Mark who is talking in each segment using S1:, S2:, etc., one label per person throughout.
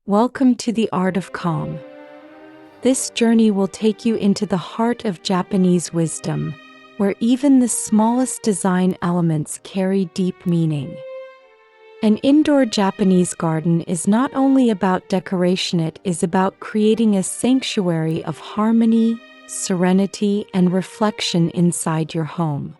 S1: Welcome to the Art of Calm. This journey will take you into the heart of Japanese wisdom, where even the smallest design elements carry deep meaning. An indoor Japanese garden is not only about decoration, it is about creating a sanctuary of harmony, serenity, and reflection inside your home.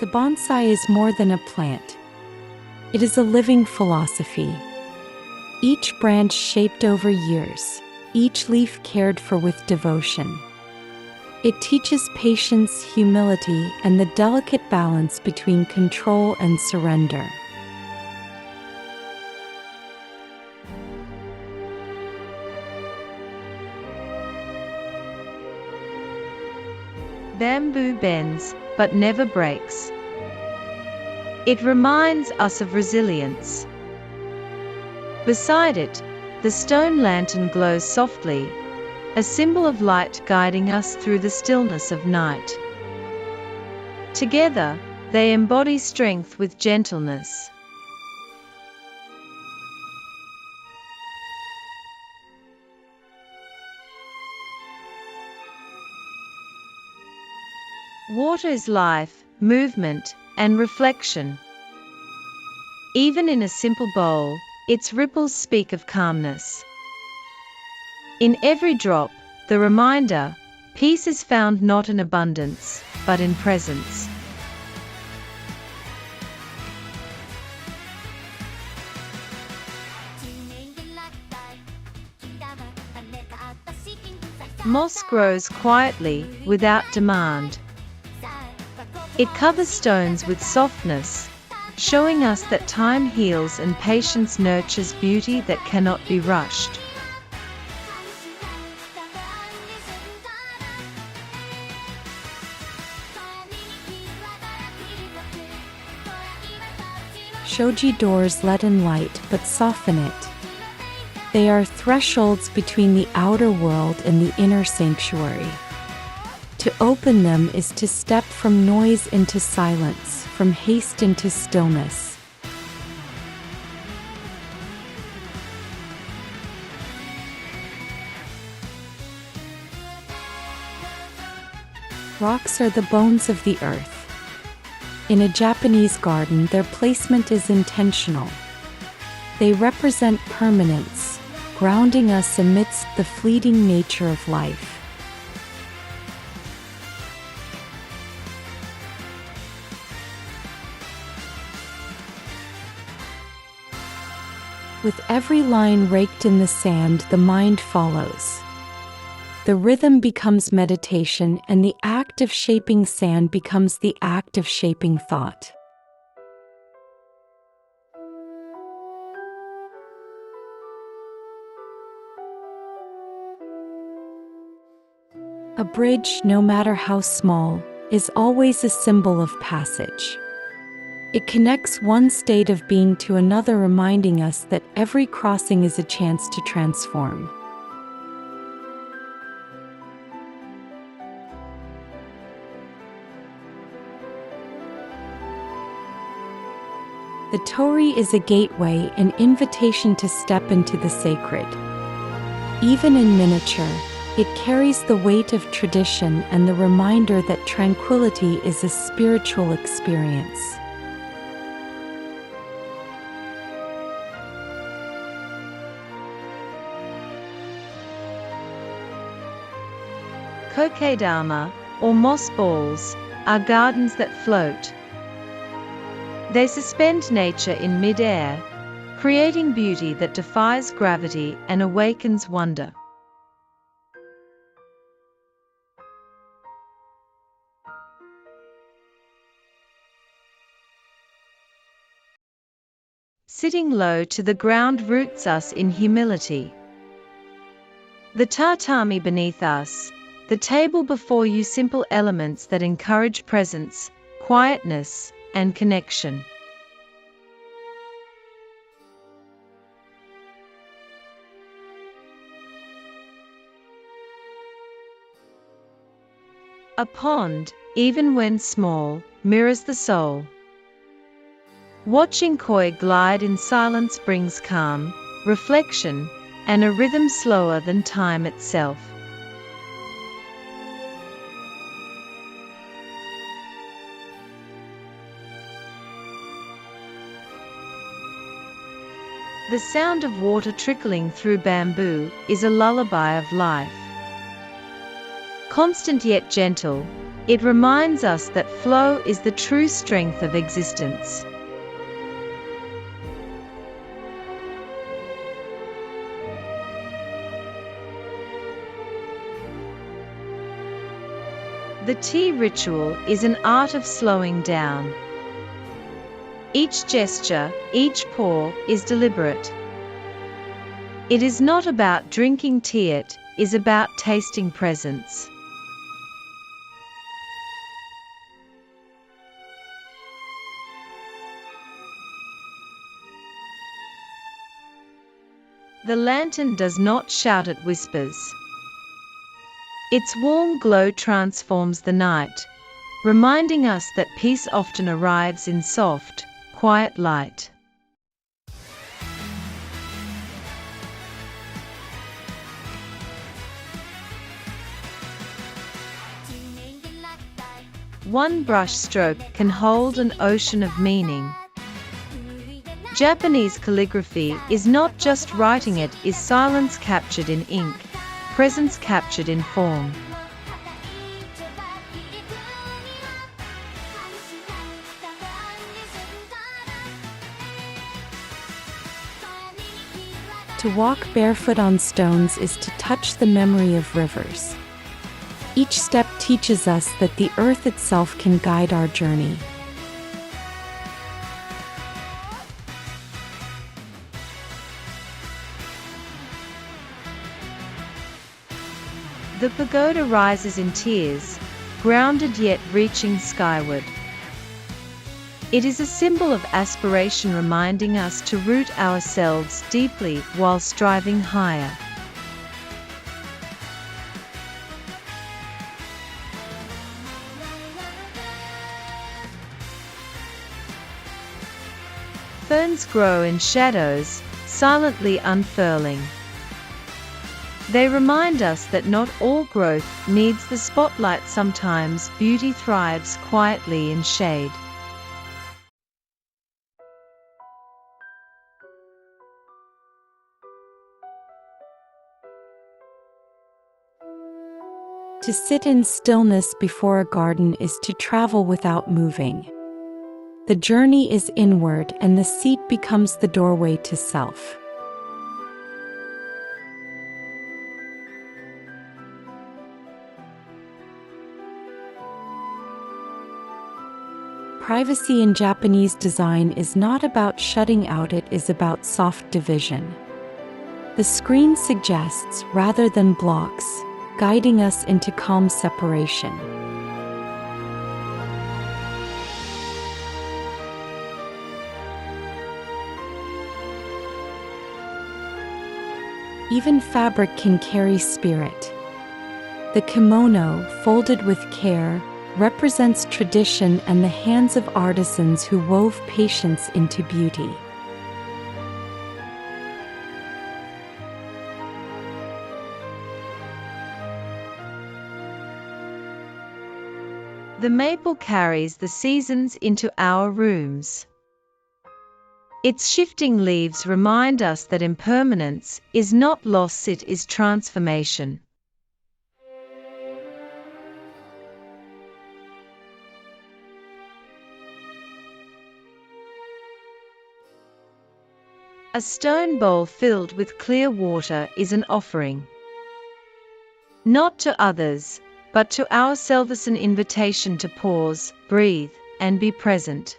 S1: The bonsai is more than a plant. It is a living philosophy. Each branch shaped over years, each leaf cared for with devotion. It teaches patience, humility, and the delicate balance between control and surrender.
S2: Bamboo bends, but never breaks. It reminds us of resilience. Beside it, the stone lantern glows softly, a symbol of light guiding us through the stillness of night. Together, they embody strength with gentleness. Water is life, movement, and reflection. Even in a simple bowl, its ripples speak of calmness. In every drop, the reminder, peace is found not in abundance, but in presence. Moss grows quietly, without demand. It covers stones with softness, showing us that time heals and patience nurtures beauty that cannot be rushed.
S1: Shoji doors let in light but soften it. They are thresholds between the outer world and the inner sanctuary. To open them is to step from noise into silence, from haste into stillness. Rocks are the bones of the earth. In a Japanese garden, their placement is intentional. They represent permanence, grounding us amidst the fleeting nature of life. With every line raked in the sand, the mind follows. The rhythm becomes meditation, and the act of shaping sand becomes the act of shaping thought. A bridge, no matter how small, is always a symbol of passage. It connects one state of being to another, reminding us that every crossing is a chance to transform. The torii is a gateway, an invitation to step into the sacred. Even in miniature, it carries the weight of tradition and the reminder that tranquility is a spiritual experience.
S2: Kokedama, or moss balls, are gardens that float. They suspend nature in mid-air, creating beauty that defies gravity and awakens wonder. Sitting low to the ground roots us in humility. The tatami beneath us, the table before you, simple elements that encourage presence, quietness, and connection. A pond, even when small, mirrors the soul. Watching koi glide in silence brings calm, reflection, and a rhythm slower than time itself. The sound of water trickling through bamboo is a lullaby of life. Constant yet gentle, it reminds us that flow is the true strength of existence. The tea ritual is an art of slowing down. Each gesture, each pour, is deliberate. It is not about drinking tea, it is about tasting presence. The lantern does not shout, it whispers. Its warm glow transforms the night, reminding us that peace often arrives in soft, quiet light. One brush stroke can hold an ocean of meaning. Japanese calligraphy is not just writing, it is silence captured in ink, presence captured in form.
S1: To walk barefoot on stones is to touch the memory of rivers. Each step teaches us that the earth itself can guide our journey.
S2: The pagoda rises in tears, grounded yet reaching skyward. It is a symbol of aspiration, reminding us to root ourselves deeply while striving higher. Ferns grow in shadows, silently unfurling. They remind us that not all growth needs the spotlight. Sometimes beauty thrives quietly in shade.
S1: To sit in stillness before a garden is to travel without moving. The journey is inward, and the seat becomes the doorway to self. Privacy in Japanese design is not about shutting out, it is about soft division. The screen suggests rather than blocks, guiding us into calm separation. Even fabric can carry spirit. The kimono, folded with care, represents tradition and the hands of artisans who wove patience into beauty.
S2: The maple carries the seasons into our rooms. Its shifting leaves remind us that impermanence is not loss, it is transformation. A stone bowl filled with clear water is an offering. Not to others, but to ourselves, an invitation to pause, breathe, and be present.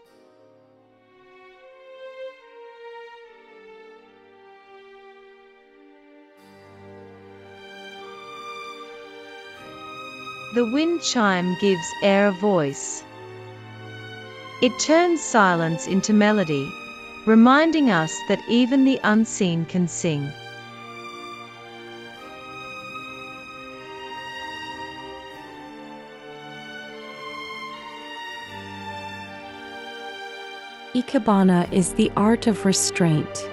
S2: The wind chime gives air a voice. It turns silence into melody, reminding us that even the unseen can sing.
S1: Ikebana is the art of restraint.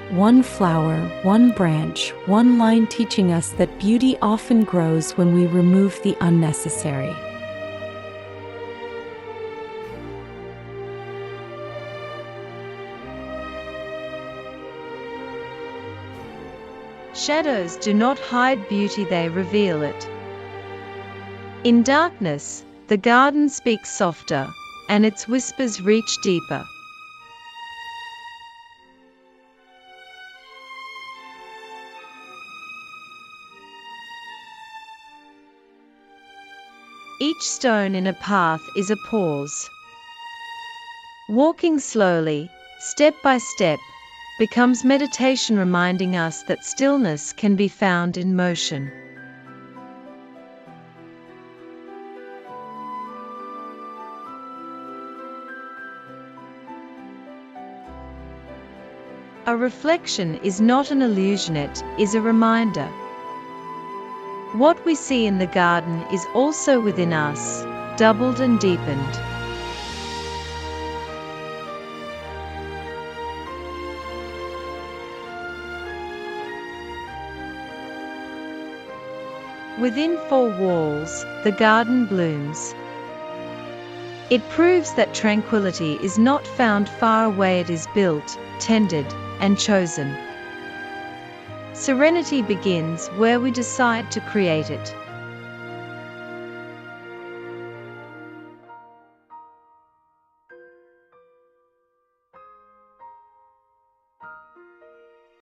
S1: One flower, one branch, one line teaching us that beauty often grows when we remove the unnecessary.
S2: Shadows do not hide beauty, they reveal it. In darkness, the garden speaks softer, and its whispers reach deeper. Each stone in a path is a pause. Walking slowly, step by step, becomes meditation, reminding us that stillness can be found in motion. A reflection is not an illusion, it is a reminder. What we see in the garden is also within us, doubled and deepened. Within four walls, the garden blooms. It proves that tranquility is not found far away, it is built, tended, and chosen. Serenity begins where we decide to create it.